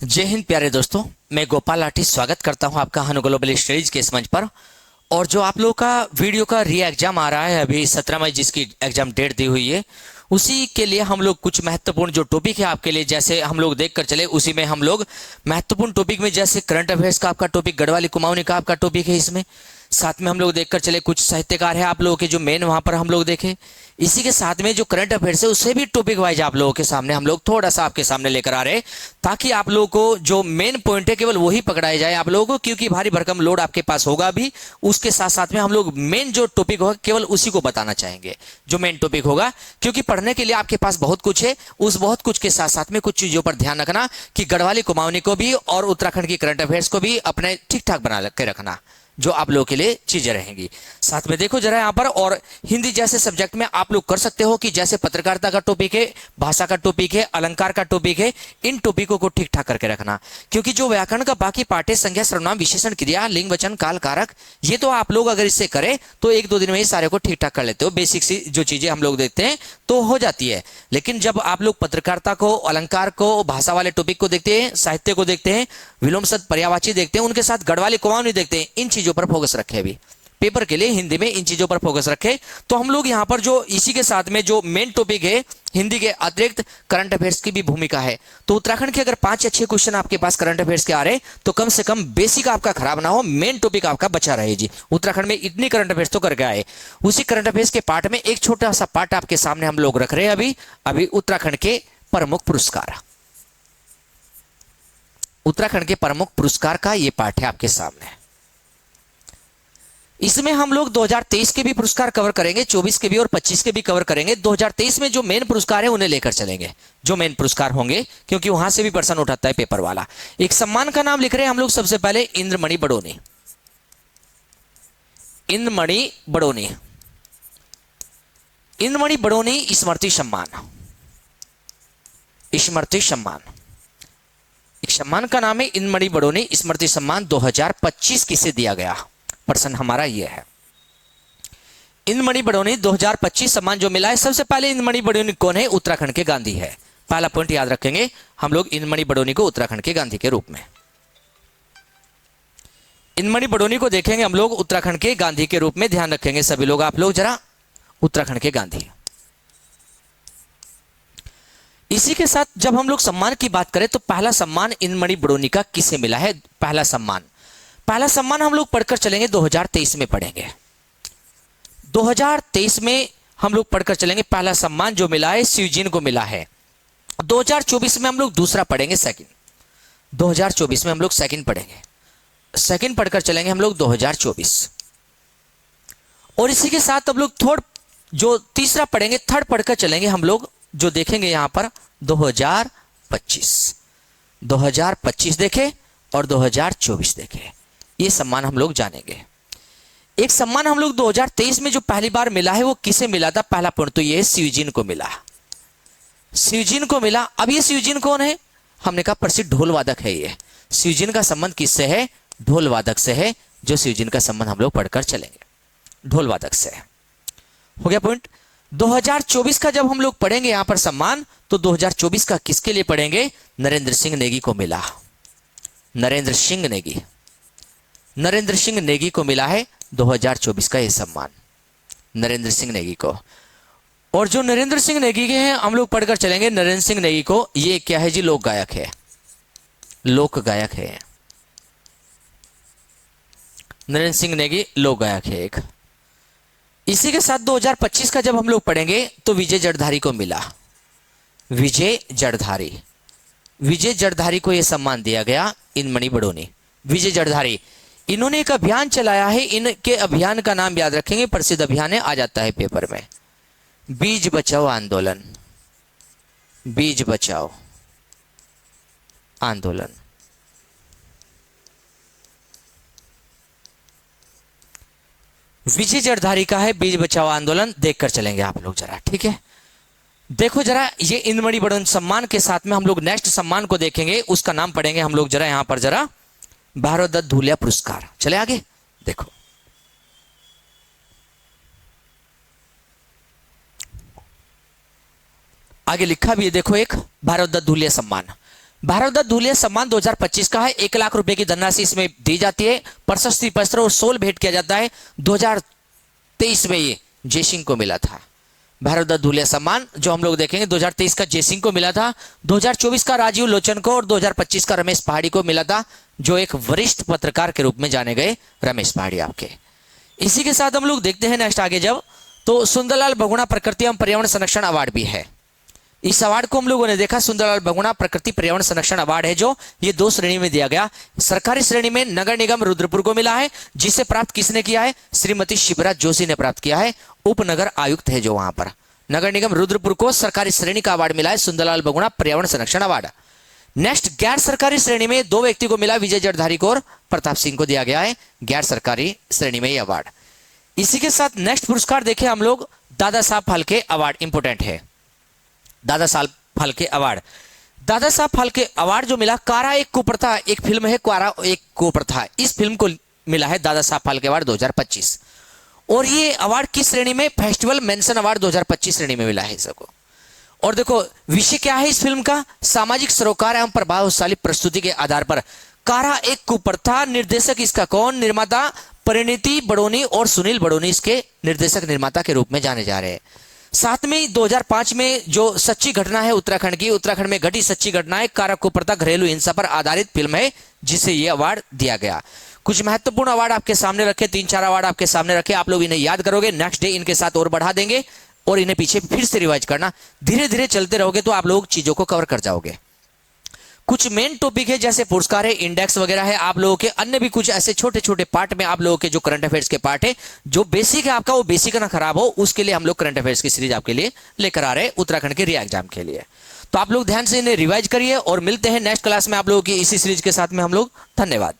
जय हिंद प्यारे दोस्तों, मैं गोपाल आर्टिस्ट स्वागत करता हूं आपका हनु ग्लोबल स्टडीज के इस मंच पर। और जो आप लोगों का वीडियो का री एग्जाम आ रहा है अभी 17 मई, जिसकी एग्जाम डेट दी हुई है, उसी के लिए हम लोग कुछ महत्वपूर्ण जो टॉपिक है आपके लिए, जैसे हम लोग देख कर चले उसी में हम लोग महत्वपूर्ण टॉपिक में, जैसे करंट अफेयर्स का आपका टॉपिक, गढ़वाली कुमाऊनी का आपका टॉपिक है इसमें। साथ में हम लोग देखकर चले कुछ साहित्यकार है आप लोगों के जो मेन वहां पर हम लोग देखें। इसी के साथ में जो करंट अफेयर्स है उससे भी टॉपिक वाइज आप लोगों के सामने हम लोग थोड़ा सा आपके सामने लेकर आ रहे हैं, ताकि आप लोगों को जो मेन पॉइंट है केवल वही पकड़ाया जाए आप लोगों को, क्योंकि भारी भरकम लोड आपके पास होगा भी। उसके साथ साथ में हम लोग मेन जो टॉपिक होगा केवल उसी को बताना चाहेंगे, जो मेन टॉपिक होगा, क्योंकि पढ़ने के लिए आपके पास बहुत कुछ है। उस बहुत कुछ के साथ साथ में कुछ चीजों पर ध्यान रखना कि गढ़वाली कुमाऊनी को भी और उत्तराखंड की करंट अफेयर्स को भी अपने ठीक ठाक बना के रखना, जो आप लोगों के लिए चीजें रहेंगी। साथ में देखो जरा यहां पर, और हिंदी जैसे सब्जेक्ट में आप लोग कर सकते हो कि जैसे पत्रकारिता का टॉपिक है, भाषा का टॉपिक है, अलंकार का टॉपिक है, इन टॉपिकों को ठीक ठाक करके रखना। क्योंकि जो व्याकरण का बाकी पार्ट है, संज्ञा, सर्वनाम, विशेषण, क्रिया, लिंग, वचन, काल, कारक, ये तो आप लोग अगर इससे करें तो एक दो दिन में ही सारे को ठीक ठाक कर लेते हो। बेसिक सी जो चीजें हम लोग देखते हैं तो हो जाती है। लेकिन जब आप लोग पत्रकारिता को, अलंकार को, भाषा वाले टॉपिक को देखते हैं, साहित्य को देखते हैं, विलोम शब्द, पर्यायवाची देखते हैं, उनके साथ गढ़वाली कुमाऊनी देखते हैं, इन चीजों पर फोकस रखें। अभी पेपर के लिए हिंदी में इन चीजों पर फोकस रखें। तो हम लोग यहां पर जो इसी के साथ में जो मेन टॉपिक है, हिंदी के अतिरिक्त करंट अफेयर्स की भी भूमिका है। तो उत्तराखंड के अगर 5 या 6 क्वेश्चन आपके पास करंट अफेयर्स के आ रहे तो कम से कम बेसिक आपका खराब ना हो, मेन टॉपिक आपका बचा रहे। जी, उत्तराखंड में इतनी करंट अफेयर्स तो करके आए। उसी करंट अफेयर्स के पार्ट में एक छोटा सा पार्ट आपके सामने हम लोग रख रहे हैं अभी उत्तराखंड के प्रमुख पुरस्कार। उत्तराखंड के प्रमुख पुरस्कार का ये पार्ट है आपके सामने। इसमें हम लोग 2023 के भी पुरस्कार कवर करेंगे, 24 के भी और 25 के भी कवर करेंगे। 2023 में जो मेन पुरस्कार है उन्हें लेकर चलेंगे, जो मेन पुरस्कार होंगे, क्योंकि वहां से भी प्रश्न उठाता है पेपर वाला। एक सम्मान का नाम लिख रहे हैं हम लोग सबसे पहले, इंद्रमणि बडोनी। इंद्रमणि बडोनी, इंद्रमणि बडोनी स्मृति सम्मान। स्मृति सम्मान, एक सम्मान का नाम है इंद्रमणि बडोनी स्मृति सम्मान 2025 किसे दिया गया। प्रश्न हमारा यह है, इंद्रमणि बडोनी 2025 सम्मान जो मिला है, सबसे पहले इंद्रमणि बडोनी कौन है? उत्तराखंड के गांधी है। पहला पॉइंट याद रखेंगे हम लोग इंद्रमणि बडोनी को उत्तराखंड के गांधी के रूप में। इंद्रमणि बडोनी को देखेंगे हम लोग उत्तराखंड के गांधी के रूप में, ध्यान रखेंगे सभी लोग, आप लोग जरा, उत्तराखंड के गांधी। इसी के साथ जब हम लोग सम्मान की बात करें तो पहला सम्मान इंद्रमणि बडोनी का किसे मिला है? पहला सम्मान हम लोग पढ़कर चलेंगे 2023 में पढ़ेंगे। 2023 में हम लोग पढ़कर चलेंगे, पहला सम्मान जो मिला है शिवजीन को मिला है। 2024 में हम लोग दूसरा पढ़ेंगे, सेकंड। 2024 में हम लोग सेकंड पढ़ेंगे, सेकंड पढ़कर चलेंगे हम लोग 2024। और इसी के साथ अब लोग थर्ड जो तीसरा पढ़ेंगे, थर्ड पढ़कर चलेंगे हम लोग, जो देखेंगे यहां पर 2025। 2025 देखे और 2024 देखे, ये सम्मान हम लोग जानेंगे। एक सम्मान हम लोग 2023 में जो पहली बार मिला है वो किसे मिला था? पहला पॉइंट तो ये है, शिवजीन को मिला। शिवजीन को मिला। अब ये शिवजीन कौन है? हमने कहा प्रसिद्ध ढोल वादक है। ये शिवजीन का संबंध किससे है? ढोल वादक से है। जो शिवजीन का संबंध हम लोग पढ़कर चलेंगे, ढोल वादक से है। हो गया पॉइंट। 2024 का जब हम लोग पढ़ेंगे यहां पर सम्मान, तो 2024 का किसके लिए पढ़ेंगे? नरेंद्र सिंह नेगी को मिला। नरेंद्र सिंह नेगी, नरेंद्र सिंह नेगी को मिला है 2024 का यह सम्मान, नरेंद्र सिंह नेगी को। और जो नरेंद्र सिंह नेगी के हैं हम लोग पढ़कर चलेंगे नरेंद्र सिंह नेगी को। ये क्या है जी? लोक गायक है, लोक गायक है। नरेंद्र सिंह नेगी लोक गायक है एक। इसी के साथ 2025 का जब हम लोग पढ़ेंगे तो विजय जड़धारी को मिला। विजय जड़धारी, विजय जड़धारी को यह सम्मान दिया गया, इंद्रमणि बडोनी। विजय जड़धारी, इन्होंने एक अभियान चलाया है, इनके अभियान का नाम याद रखेंगे, प्रसिद्ध अभियान है, आ जाता है पेपर में, बीज बचाओ आंदोलन। बीज बचाओ आंदोलन। विजय जड़धारी का है बीज बचाओ आंदोलन, देखकर चलेंगे आप लोग जरा, ठीक है। देखो जरा, ये इंद्रमणि बडोनी सम्मान के साथ में हम लोग नेक्स्ट सम्मान को देखेंगे, उसका नाम पढ़ेंगे हम लोग जरा यहां पर जरा, भारत दत्त धूलिया पुरस्कार। चले आगे देखो, आगे लिखा भी है, देखो, एक भारत रत्न धूलिया सम्मान। भारत रत्न धूलिया सम्मान 2025 का है। 1 लाख रुपए की धनराशि इसमें दी जाती है। प्रशस्ति पत्र और शॉल भेंट किया जाता है। 2023 में ये जयसिंह को मिला था। भारत रत्न धूलिया सम्मान जो हम लोग देखेंगे 2023 का जयसिंह को मिला था, 2024 का राजीव लोचन को और 2025 का रमेश पहाड़ी को मिला था, जो एक वरिष्ठ पत्रकार के रूप में जाने गए रमेश पहाड़ी आपके। इसी के साथ हम लोग देखते हैं नेक्स्ट आगे जब, तो सुंदरलाल बहुगुणा प्रकृति एवं पर्यावरण संरक्षण अवार्ड भी है। इस अवार्ड को हम लोगों ने देखा, सुंदरलाल बहुगुणा प्रकृति पर्यावरण संरक्षण अवार्ड है, जो ये 2 श्रेणी में दिया गया। सरकारी श्रेणी में नगर निगम रुद्रपुर को मिला है, जिसे प्राप्त किसने किया है? श्रीमती शिवराज जोशी ने प्राप्त किया है। उपनगर आयुक्त है जो वहां पर। नगर निगम रुद्रपुर को सरकारी श्रेणी का अवार्ड मिला है, सुंदरलाल बहुगुणा पर्यावरण संरक्षण अवार्ड। नेक्स्ट, गैर सरकारी श्रेणी में 2 व्यक्ति को मिला, विजय जड़धारी को और प्रताप सिंह को दिया गया है गैर सरकारी श्रेणी में यह अवार्ड। इसी के साथ नेक्स्ट पुरस्कार देखें हम लोग, दादा साहब फाल्के अवार्ड इंपोर्टेंट है। दादा साहब फाल्के अवार्ड, दादा साहब फाल्के अवार्ड जो मिला, कारा एक कुप्रथा, एक फिल्म है कारा एक कुप्रथा, इस फिल्म को मिला है दादा साहब फाल्के अवार्ड 2025। और ये अवार्ड किस श्रेणी में? फेस्टिवल मेंशन अवार्ड 2025 श्रेणी में मिला है सबको। और देखो विषय क्या है इस फिल्म का? सामाजिक सरोकार एवं प्रभावशाली प्रस्तुति के आधार पर कारा एक कुप्रथा। निर्देशक इसका कौन? निर्माता परिणीति बड़ोनी और सुनील बड़ोनी इसके निर्देशक निर्माता के रूप में जाने जा रहे हैं। साथ में 2005 में जो सच्ची घटना है उत्तराखंड की, उत्तराखंड में घटी सच्ची घटना है, कारा कुप्रथा घरेलू हिंसा पर आधारित फिल्म है, जिसे यह अवार्ड दिया गया। कुछ महत्वपूर्ण अवार्ड आपके सामने रखे, 3-4 अवार्ड आपके सामने रखे, आप लोग इन्हें याद करोगे, नेक्स्ट डे इनके साथ और बढ़ा देंगे और इन्हें पीछे फिर से रिवाइज करना। धीरे धीरे चलते रहोगे तो आप लोग चीजों को कवर कर जाओगे। कुछ मेन टॉपिक है जैसे पुरस्कार है, इंडेक्स वगैरह है, आप लोगों के अन्य भी कुछ ऐसे छोटे छोटे पार्ट में आप लोगों के जो करंट अफेयर्स के पार्ट है, जो बेसिक है आपका वो बेसिक ना खराब हो, उसके लिए हम लोग करंट अफेयर्स की सीरीज आपके लिए लेकर आ रहे हैं उत्तराखंड के री एग्जाम के लिए। तो आप लोग ध्यान से इन्हें रिवाइज करिए और मिलते हैं नेक्स्ट क्लास में आप लोगों की इसी सीरीज के साथ में हम लोग। धन्यवाद।